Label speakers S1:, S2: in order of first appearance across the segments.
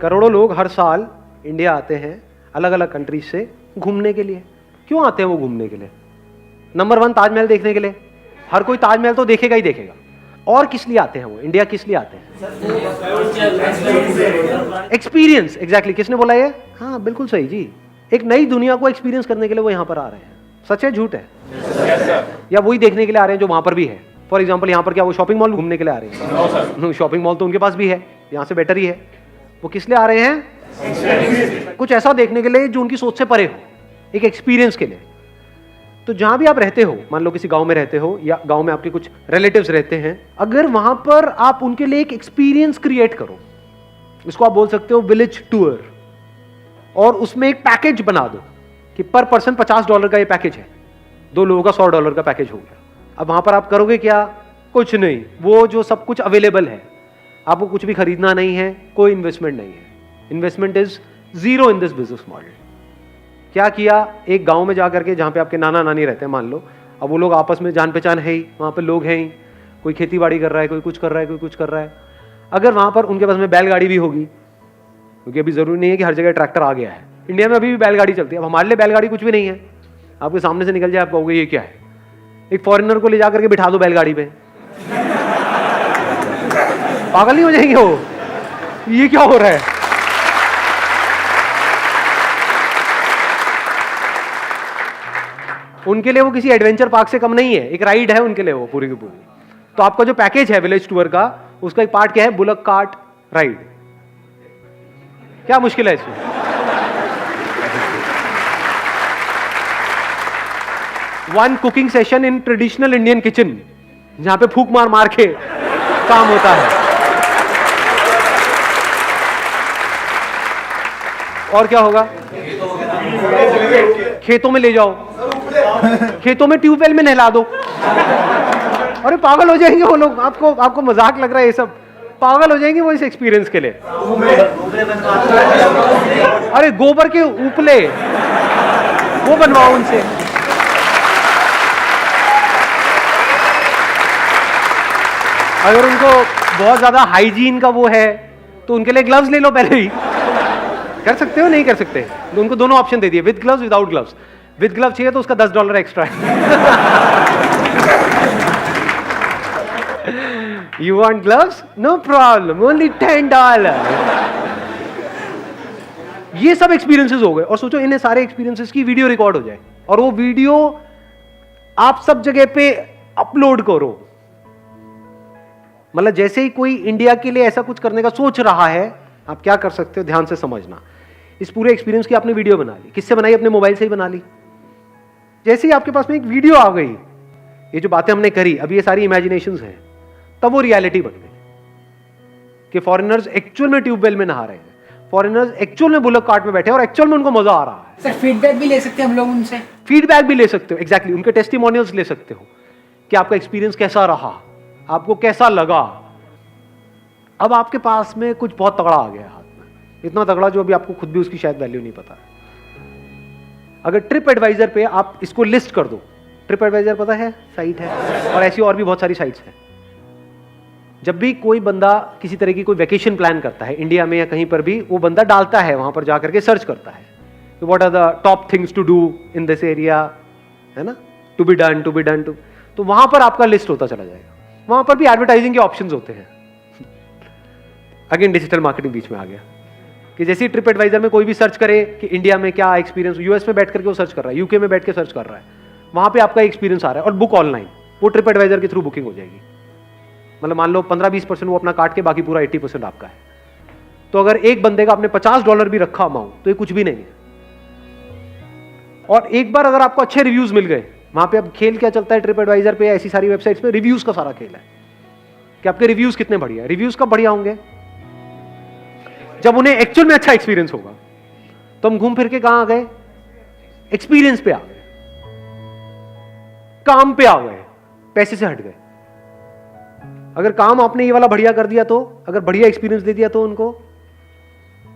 S1: करोड़ों लोग हर साल इंडिया आते हैं अलग अलग कंट्रीज से घूमने के लिए। क्यों आते हैं वो घूमने के लिए? नंबर 1 ताजमहल देखने के लिए। हर कोई ताजमहल तो देखेगा ही देखेगा। और किस लिए आते हैं वो? इंडिया किस लिए आते हैं? एक्सपीरियंस। एग्जैक्टली। किसने बोला ये? हाँ बिल्कुल सही जी। एक नई दुनिया को एक्सपीरियंस करने के लिए वो यहाँ पर आ रहे हैं। सच है झूठ है? या वही देखने के लिए आ रहे हैं जो वहां पर भी है? फॉर एग्जाम्पल यहाँ पर क्या वो शॉपिंग मॉल घूमने के लिए आ रहे हैं? शॉपिंग मॉल तो उनके पास भी है, यहाँ से बेटर ही है। वो किस लिए आ रहे हैं? कुछ ऐसा देखने के लिए जो उनकी सोच से परे हो, एक एक्सपीरियंस के लिए। तो जहां भी आप रहते हो, मान लो किसी गांव में रहते हो या गांव में आपके कुछ रिलेटिव्स रहते हैं, अगर वहां पर आप उनके लिए एक एक्सपीरियंस क्रिएट करो, इसको आप बोल सकते हो विलेज टूर, और उसमें एक पैकेज बना दो कि पर पर्सन $50 का ये पैकेज है, 2 लोगों का $100 का पैकेज हो गया। अब वहां पर आप करोगे क्या? कुछ नहीं, वो जो सब कुछ अवेलेबल है, आपको कुछ भी खरीदना नहीं है, कोई इन्वेस्टमेंट नहीं है। Investment is zero in this business model. क्या किया? एक गांव में जाकर के जहां पे आपके नाना नानी रहते हैं, मान लो, अब वो लोग आपस में जान पहचान है ही, वहां पे लोग हैं ही, कोई खेती बाड़ी कर रहा है, कोई कुछ कर रहा है, कोई कुछ कर रहा है। अगर वहां पर उनके पास में बैलगाड़ी भी होगी, क्योंकि अभी जरूरी नहीं है कि हर जगह ट्रैक्टर आ गया है, इंडिया में अभी भी बैलगाड़ी चलती है। अब हमारे लिए बैलगाड़ी कुछ भी नहीं है, आपके सामने से निकल जाए आप कहोगे ये क्या है? एक फॉरेनर को ले जाकर के बिठा दो बैलगाड़ी पे, पागल नहीं हो जाएंगे वो? ये क्या हो रहा है? उनके लिए वो किसी एडवेंचर पार्क से कम नहीं है, एक राइड है उनके लिए वो पूरी की पूरी। तो आपका जो पैकेज है विलेज टूर का, उसका एक पार्ट क्या है? Bullock cart ride. क्या मुश्किल है इसमें? One cooking session in traditional Indian kitchen, जहां पे फूक मार मार के काम होता है। और क्या होगा? खेतों में ले जाओ, खेतों में ट्यूबवेल में नहला दो। अरे पागल हो जाएंगे वो लोग। आपको मजाक लग रहा है ये सब? पागल हो जाएंगे वो इस एक्सपीरियंस के लिए। अरे गोबर के उपले वो बनवाओ उनसे। अगर उनको बहुत ज्यादा हाइजीन का वो है तो उनके लिए ग्लव्स ले लो पहले ही। कर सकते हो? नहीं कर सकते? तो उनको दोनों ऑप्शन दे दिए, with gloves, without gloves. With gloves चाहिए तो उसका $10 एक्स्ट्रा है। You want gloves? No problem, only $10। ये सब एक्सपीरियंसेस हो गए। और सोचो इन सारे एक्सपीरियंसेस की वीडियो रिकॉर्ड हो जाए और वो वीडियो आप सब जगह पे अपलोड करो। मतलब जैसे ही कोई इंडिया के लिए ऐसा कुछ करने का सोच रहा है, आप क्या कर सकते हो? ध्यान से समझना। इस पूरे एक्सपीरियंस की आपने वीडियो बना ली। किससे बनाई? अपने मोबाइल से ही बना ली। जैसे ही आपके पास में एक वीडियो आ गई, ये जो बातें हमने करी अभी, ये सारी इमेजिनेशंस हैं, तब वो रियलिटी बन गई कि फॉरेनर्स एक्चुअल में ट्यूबवेल में नहा रहे हैं, फॉरेनर्स एक्चुअल में बुलक कार्ट में बैठे और एक्चुअल में उनको मजा आ रहा है।
S2: सर फीडबैक भी ले सकते हैं हम लोग उनसे?
S1: फीडबैक भी ले सकते हो, एग्जैक्टली। उनके टेस्टिमोनियल्स ले सकते हो कि आपका एक्सपीरियंस कैसा रहा, आपको कैसा लगा। अब आपके पास में कुछ बहुत तगड़ा आ गया हाथ में, इतना तगड़ा जो अभी आपको खुद भी उसकी शायद वैल्यू नहीं पता है। अगर ट्रिप एडवाइजर पे आप इसको लिस्ट कर दो, ट्रिप एडवाइजर पता है साइट है, और ऐसी और भी बहुत सारी साइट्स हैं। जब भी कोई बंदा किसी तरह की कोई वेकेशन प्लान करता है इंडिया में या कहीं पर भी, वो बंदा डालता है वहां पर जाकर के सर्च करता है कि what are the top things to do in this area, है ना, टू बी डन तो वहां पर आपका लिस्ट होता चला जाएगा। वहां पर भी एडवर्टाइजिंग के ऑप्शंस होते हैं। अगेन डिजिटल मार्केटिंग बीच में आ गया कि जैसे ट्रिप एडवाइजर में कोई भी सर्च करे कि इंडिया में क्या एक्सपीरियंस, यूएस में बैठ करके वो सर्च कर रहा है, यूके में बैठ के सर्च कर रहा है, वहां पे आपका एक्सपीरियंस आ रहा है, और बुक ऑनलाइन, वो ट्रिप एडवाइजर के थ्रू बुकिंग हो जाएगी। मतलब मान लो 15-20% वो अपना काट के बाकी पूरा 80% आपका है। तो अगर एक बंदे का आपने $50 भी रखा अमाउंट, तो ये कुछ भी नहीं है। और एक बार अगर आपको अच्छे रिव्यूज मिल गए, वहां पे अब खेल क्या चलता है ट्रिप एडवाइजर पे, ऐसी सारी वेबसाइट्स पे रिव्यूज का सारा खेल है कि आपके रिव्यूज कितने बढ़िया है। रिव्यूज कब बढ़िया होंगे? जब उन्हें एक्चुअल में अच्छा एक्सपीरियंस होगा। तो हम घूम फिर के कहां आ गए? एक्सपीरियंस पे आ गए, काम पे आ गए, पैसे से हट गए। अगर काम आपने ये वाला बढ़िया कर दिया, तो अगर बढ़िया एक्सपीरियंस दे दिया तो उनको,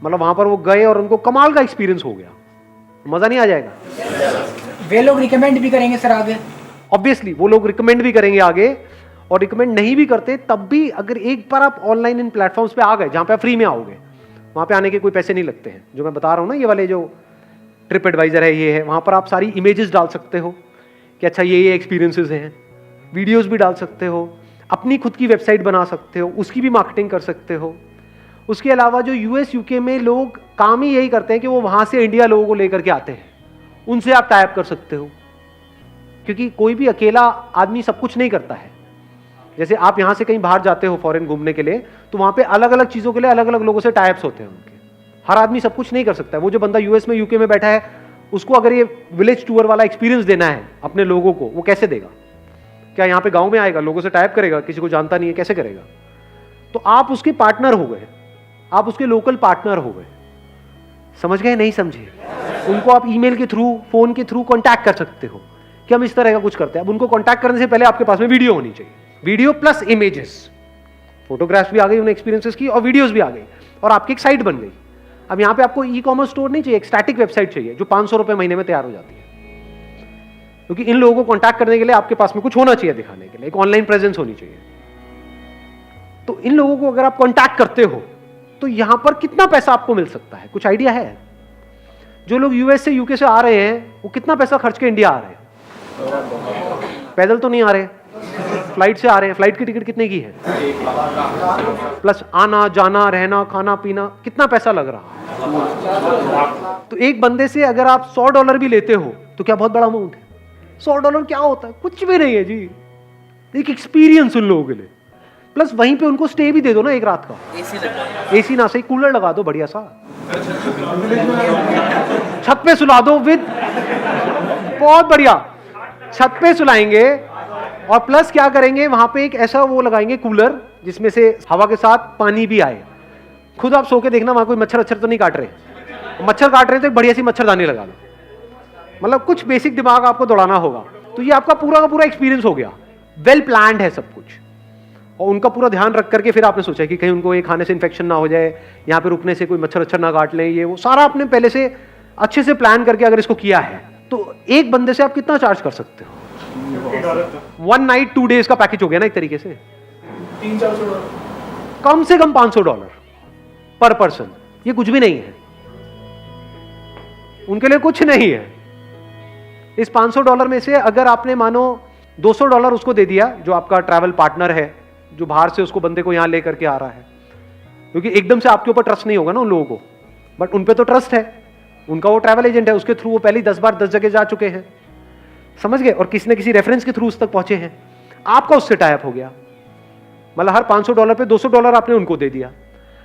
S1: मतलब वहां पर वो गए और उनको कमाल का एक्सपीरियंस हो गया, मजा नहीं आ जाएगा?
S2: वे लोग रिकमेंड भी करेंगे सर आगे?
S1: ऑब्वियसली वो लोग रिकमेंड भी करेंगे आगे, और रिकमेंड नहीं भी करते तब भी अगर एक बार आप ऑनलाइन इन प्लेटफॉर्म्स पे आ गए जहां पे आप फ्री में आओगे, वहाँ पे आने के कोई पैसे नहीं लगते हैं। जो मैं बता रहा हूँ ना, ये वाले जो ट्रिप एडवाइजर है, ये है, वहाँ पर आप सारी इमेजेस डाल सकते हो कि अच्छा ये एक्सपीरियंसेस हैं, वीडियोस भी डाल सकते हो, अपनी खुद की वेबसाइट बना सकते हो, उसकी भी मार्केटिंग कर सकते हो। उसके अलावा जो यूएस यूके में लोग काम ही यही करते हैं कि वो वहाँ से इंडिया लोगों को लेकर के आते हैं, उनसे आप टाई अप कर सकते हो, क्योंकि कोई भी अकेला आदमी सब कुछ नहीं करता है। जैसे आप यहाँ से कहीं बाहर जाते हो फॉरेन घूमने के लिए, तो वहाँ पे अलग अलग चीज़ों के लिए अलग अलग लोगों से टाई अप्स होते हैं उनके। हर आदमी सब कुछ नहीं कर सकता है। वो जो बंदा यूएस में यूके में बैठा है, उसको अगर ये विलेज टूर वाला एक्सपीरियंस देना है अपने लोगों को, वो कैसे देगा? क्या यहाँ पे गांव में आएगा, लोगों से टाई अप करेगा? किसी को जानता नहीं है, कैसे करेगा? तो आप उसके पार्टनर हो गए, आप उसके लोकल पार्टनर हो गए। समझ गए? नहीं समझे? उनको आप ईमेल के थ्रू, फोन के थ्रू कांटेक्ट कर सकते हो कि हम इस तरह का कुछ करते हैं। अब उनको कांटेक्ट करने से पहले आपके पास में वीडियो होनी चाहिए, वीडियो प्लस इमेजेस, फोटोग्राफ्स भी आ गई उन एक्सपीरियंसेस की, और वीडियोस भी आ गई, और आपकी एक साइट बन गई। अब यहाँ पे आपको ई कॉमर्स स्टोर नहीं चाहिए, एक स्टैटिक वेबसाइट चाहिए जो 500 रुपए महीने में तैयार हो जाती है। क्योंकि इन लोगों को कांटेक्ट करने के लिए आपके पास में कुछ होना चाहिए दिखाने के लिए, एक ऑनलाइन प्रेजेंस होनी चाहिए। तो इन लोगों को अगर आप कांटेक्ट करते हो तो यहां पर कितना पैसा आपको मिल सकता है? कुछ आइडिया है? जो लोग यूएस से यूके से आ रहे हैं, वो कितना पैसा खर्च के इंडिया आ रहे हैं? पैदल तो नहीं आ रहे, फ्लाइट से आ रहे हैं। फ्लाइट की टिकट कितने की है? प्लस आना जाना रहना खाना पीना, कितना पैसा लग रहा है? तो एक बंदे से अगर आप $100 भी लेते हो तो क्या बहुत बड़ा अमाउंट है? $100 क्या होता है? कुछ भी नहीं है जी, एक एक्सपीरियंस उन लोगों के लिए। प्लस वहीं पे उनको स्टे भी दे दो ना एक रात का, एसी ना सही, कूलर लगा दो बढ़िया सा, छत पे सुला दो विद, बहुत बढ़िया छत पे सुलाएंगे। और प्लस क्या करेंगे, वहां पे एक ऐसा वो लगाएंगे कूलर जिसमें से हवा के साथ पानी भी आए। खुद आप सो के देखना, वहां कोई मच्छर अच्छर तो नहीं काट रहे, मच्छर काट रहे तो एक बढ़िया सी मच्छरदानी लगा दो। मतलब कुछ बेसिक दिमाग आपको दौड़ाना होगा। तो ये आपका पूरा का पूरा एक्सपीरियंस हो गया, वेल प्लान्ड है सब कुछ। और उनका पूरा ध्यान रख करके फिर आपने सोचा कि कहीं उनको ये खाने से इन्फेक्शन ना हो जाए, यहाँ पे रुकने से कोई मच्छर अच्छर ना काट ले, ये वो सारा आपने पहले से अच्छे से प्लान करके अगर इसको किया है, तो एक बंदे से आप कितना चार्ज कर सकते हो? 1 नाइट 2 डेज का पैकेज हो गया ना एक तरीके से, $300-400, कम से कम $500 पर पर्सन। ये कुछ भी नहीं है, उनके लिए कुछ नहीं है। इस $500 में से अगर आपने मानो $200 उसको दे दिया, जो आपका ट्रैवल पार्टनर है, जो बाहर से उसको बंदे को यहां लेकर के आ रहा है, क्योंकि एकदम से आपके ऊपर ट्रस्ट नहीं होगा ना उन लोगों को, बट उन पे तो ट्रस्ट है, उनका वो ट्रैवल एजेंट है, उसके थ्रू वो पहले 10 बार 10 जगह जा चुके हैं, समझ गए, और किसी न किसी रेफरेंस के थ्रू उस तक पहुंचे हैं। आपका उससे टाई अप हो गया, मतलब हर $500 पे $200 आपने उनको दे दिया।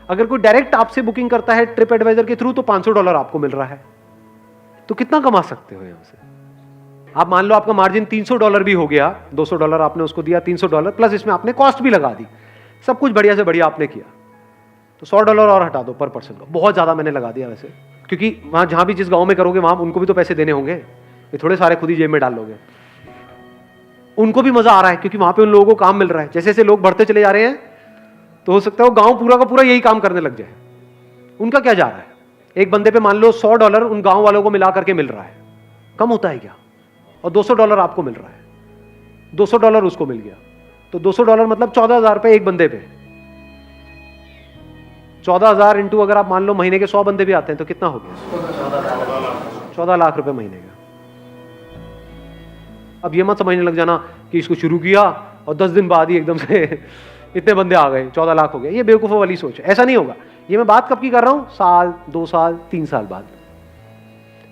S1: अगर कोई डायरेक्ट आपसे बुकिंग करता है ट्रिप एडवाइजर के थ्रू, तो $500 आपको मिल रहा है। तो कितना कमा सकते हो यहां से? आप मान लो आपका मार्जिन $300 भी हो गया, $200 आपने उसको दिया, $300 प्लस इसमें आपने कॉस्ट भी लगा दी, सब कुछ बढ़िया से बढ़िया आपने किया, तो $100 और हटा दो पर पर्सन का। बहुत ज्यादा मैंने लगा दिया वैसे, क्योंकि वहां जहां भी जिस गांव में करोगे वहां उनको भी तो पैसे देने होंगे, ये थोड़े सारे खुद ही जेब में डाल लोगे। उनको भी मजा आ रहा है क्योंकि वहां पे उन लोगों को काम मिल रहा है। जैसे जैसे लोग बढ़ते चले जा रहे हैं, तो हो सकता है वो गांव पूरा का पूरा यही काम करने लग जाए। उनका क्या जा रहा है? एक बंदे पे मान लो $100 उन गांव वालों को मिला करके मिल रहा है, कम होता है क्या? और $200 आपको मिल रहा है, $200 उसको मिल गया, तो $200 मतलब 14,000 रुपए एक बंदे पे। 14,000 इंटू अगर आप मान लो महीने के 100 बंदे भी आते हैं तो कितना हो गया? 14 लाख रुपए महीने का। अब ये मत समझने लग जाना कि इसको शुरू किया और 10 दिन बाद ही एकदम से इतने बंदे आ गए, 14 लाख हो गए। ये बेवकूफों वाली सोच है, ऐसा नहीं होगा। ये मैं बात कब की कर रहा हूं? साल, 2 साल, 3 साल बाद।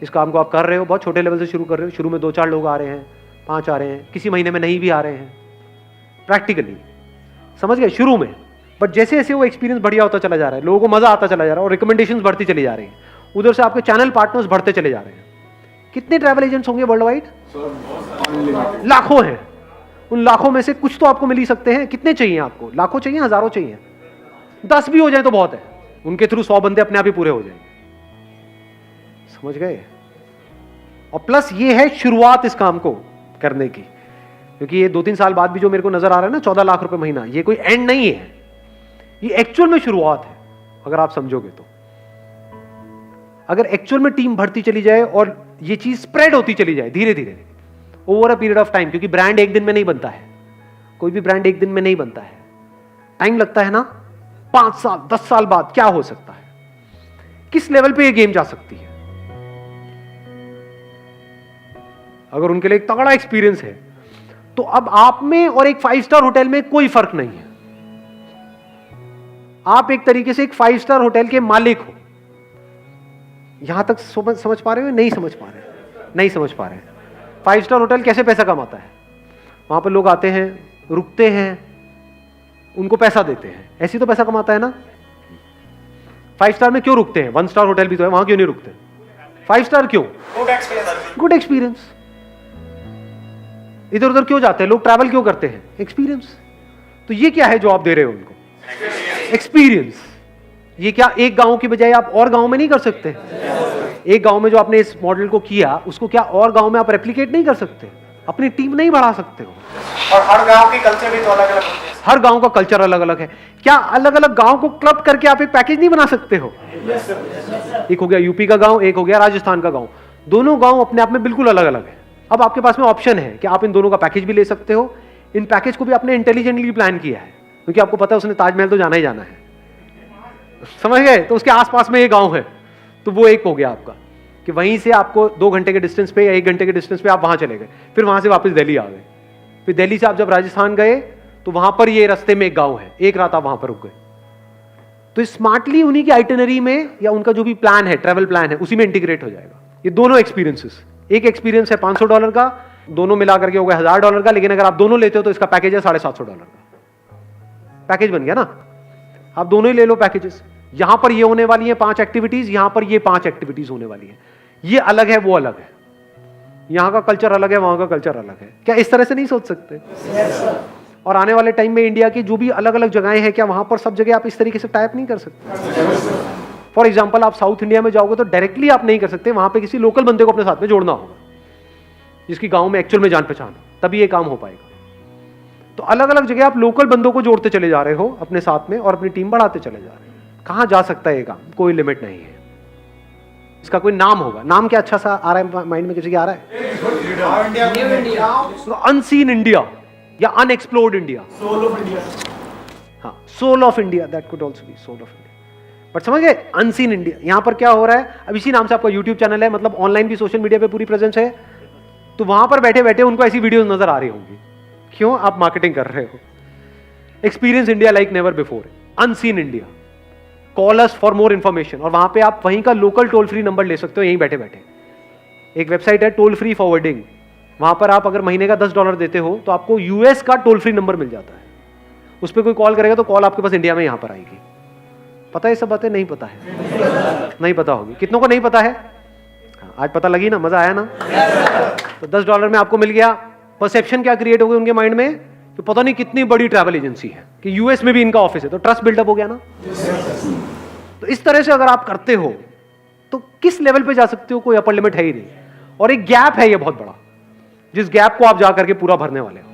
S1: इस काम को आप कर रहे हो, बहुत छोटे लेवल से शुरू कर रहे हो। शुरू में 2-4 लोग आ रहे हैं, 5 आ रहे हैं, किसी महीने में नहीं भी आ रहे हैं, प्रैक्टिकली, समझ गए, शुरू में। बट जैसे जैसे वो एक्सपीरियंस बढ़िया होता चला जा रहा है, लोगों को मजा आता चला जा रहा है और रिकमेंडेशंस बढ़ती चली जा रही है, उधर से आपके चैनल पार्टनर्स बढ़ते चले जा रहे हैं। कितने ट्रैवल एजेंट्स होंगे वर्ल्ड वाइड? लाखों हैं। उन लाखों में से कुछ तो आपको मिल ही सकते हैं। कितने चाहिए आपको? लाखों चाहिए, हजारों चाहिए? 10 भी हो जाए तो बहुत है। उनके थ्रू 100 बंदे अपने आप ही पूरे हो जाएंगे, समझ गए? और प्लस ये है शुरुआत इस काम को करने की, क्योंकि ये 2-3 साल बाद भी जो मेरे को नजर आ रहा है ना 14 लाख रुपए महीना, ये कोई एंड नहीं है, ये एक्चुअल में शुरुआत है। अगर आप समझोगे तो, अगर एक्चुअल में टीम बढ़ती चली जाए और ये चीज स्प्रेड होती चली जाए धीरे धीरे over a period of time, क्योंकि ब्रांड एक दिन में नहीं बनता है, कोई भी ब्रांड एक दिन में नहीं बनता है, टाइम लगता है ना। 5 साल 10 साल बाद क्या हो सकता है? किस लेवल पे ये गेम जा सकती है। अगर उनके लिए एक तगड़ा एक्सपीरियंस है तो अब आप में और एक 5 स्टार होटल में कोई फर्क नहीं है। आप एक तरीके से एक 5 स्टार होटल के मालिक हो। यहां तक समझ पा रहे हो? नहीं समझ पा रहे? नहीं समझ पा रहे। 5 स्टार होटल कैसे पैसा कमाता है? वहां पर लोग आते हैं, रुकते हैं, उनको पैसा देते हैं, ऐसी तो पैसा कमाता है ना। 5 स्टार में क्यों रुकते हैं? 1 स्टार होटल भी तो है, वहां क्यों नहीं रुकते? 5 स्टार क्यों? Good experience. इधर उधर क्यों जाते हैं लोग? ट्रैवल क्यों करते हैं? एक्सपीरियंस। तो ये क्या है जो आप दे रहे हो उनको? एक्सपीरियंस। ये क्या एक गांव की बजाय आप और गांव में नहीं कर सकते? एक गांव में जो आपने इस मॉडल को किया उसको क्या और गांव में आप रेप्लिकेट नहीं कर सकते? अपनी टीम नहीं बढ़ा सकते हो?
S3: और हर गांव की कल्चर भी तो अलग अलग होती है।
S1: हर गांव का कल्चर अलग अलग है। क्या अलग अलग गांव को क्लब करके आप एक पैकेज नहीं बना सकते हो? एक हो गया यूपी का गांव, एक हो गया राजस्थान का गांव। दोनों गांव अपने आप में बिल्कुल अलग अलग है। अब आपके पास में ऑप्शन है कि आप इन दोनों का पैकेज भी ले सकते हो। इन पैकेज को भी आपने इंटेलिजेंटली प्लान किया है, क्योंकि आपको पता है उसने ताजमहल तो जाना ही जाना है, समझ गए? तो उसके आसपास में ये गांव है, तो वो एक हो गया आपका कि वहीं से आपको 2 घंटे के डिस्टेंस पे या 1 घंटे के डिस्टेंस पे आप वहां चले गए, फिर वहां से वापस दिल्ली आ गए। फिर दिल्ली से आप जब राजस्थान गए तो वहां पर ये रास्ते में एक गांव है, एक रात आप वहां पर रुक गए। तो स्मार्टली उन्हीं की आइटिनरी में या उनका जो भी प्लान है, ट्रैवल प्लान है, उसी में इंटीग्रेट हो जाएगा ये दोनों एक्सपीरियंसेस। एक एक्सपीरियंस है $500 का, दोनों मिला करके हो गया $1000 का, लेकिन अगर आप दोनों लेते हो तो इसका पैकेज है $750 का। पैकेज बन गया ना। आप दोनों ही ले लो पैकेजेस। यहां पर ये होने वाली है 5 एक्टिविटीज, यहां पर ये 5 एक्टिविटीज होने वाली है। ये अलग है, वो अलग है। यहां का कल्चर अलग है, वहां का कल्चर अलग है। क्या इस तरह से नहीं सोच सकते? और आने वाले टाइम में इंडिया की जो भी अलग अलग जगहें हैं, क्या वहां पर सब जगह आप इस तरीके से टाइप नहीं कर सकते? फॉर एग्जाम्पल आप साउथ इंडिया में जाओगे तो डायरेक्टली आप नहीं कर सकते, वहां पे किसी लोकल बंदे को अपने साथ में जोड़ना होगा जिसकी गांव में एक्चुअल में जान पहचान हो, तभी ये काम हो पाएगा। तो अलग अलग जगह आप लोकल बंदों को जोड़ते चले जा रहे हो अपने साथ में और अपनी टीम बढ़ाते चले जा रहे हो। कहां जा सकता है ये काम? कोई लिमिट नहीं है। इसका कोई नाम होगा। नाम क्या अच्छा सा आ रहा है माइंड में? किसी के आ रहा है? अनसीन इंडिया या unexplored India.
S3: Soul of India.
S1: हाँ, soul of India, that could also be soul of India. But समझ गए? Unseen India. यहां पर क्या हो रहा है? अब इसी नाम से आपका यूट्यूब चैनल है, मतलब ऑनलाइन भी सोशल मीडिया पे पूरी प्रेजेंस है, तो वहां पर बैठे बैठे उनको ऐसी वीडियोस नजर आ रही होंगी। क्यों? आप मार्केटिंग कर रहे हो। Experience India like never before, unseen India, call us for more information. और वहां पे आप वहीं का लोकल टोल फ्री नंबर ले सकते हो यहीं बैठे बैठे। एक वेबसाइट है टोल फ्री फॉरवर्डिंग, वहां पर आप अगर महीने का $10 देते हो तो आपको यूएस का टोल फ्री नंबर मिल जाता है। उस पर कोई कॉल करेगा तो कॉल आपके पास इंडिया में यहां पर आएगी। पता है सब बातें? नहीं पता है? नहीं पता होगी। कितनों को नहीं पता है? आज पता लगी ना, मजा आया ना। तो $10 में आपको मिल गया। परसेप्शन क्या क्रिएट हो गई उनके माइंड में? तो पता नहीं कितनी बड़ी ट्रैवल एजेंसी है कि यूएस में भी इनका ऑफिस है, तो ट्रस्ट बिल्डअप हो गया ना। तो इस तरह से अगर आप करते हो तो किस लेवल पे जा सकते हो? कोई अपर लिमिट है ही नहीं। और एक गैप है ये बहुत बड़ा, जिस गैप को आप जा करके पूरा भरने वाले हो।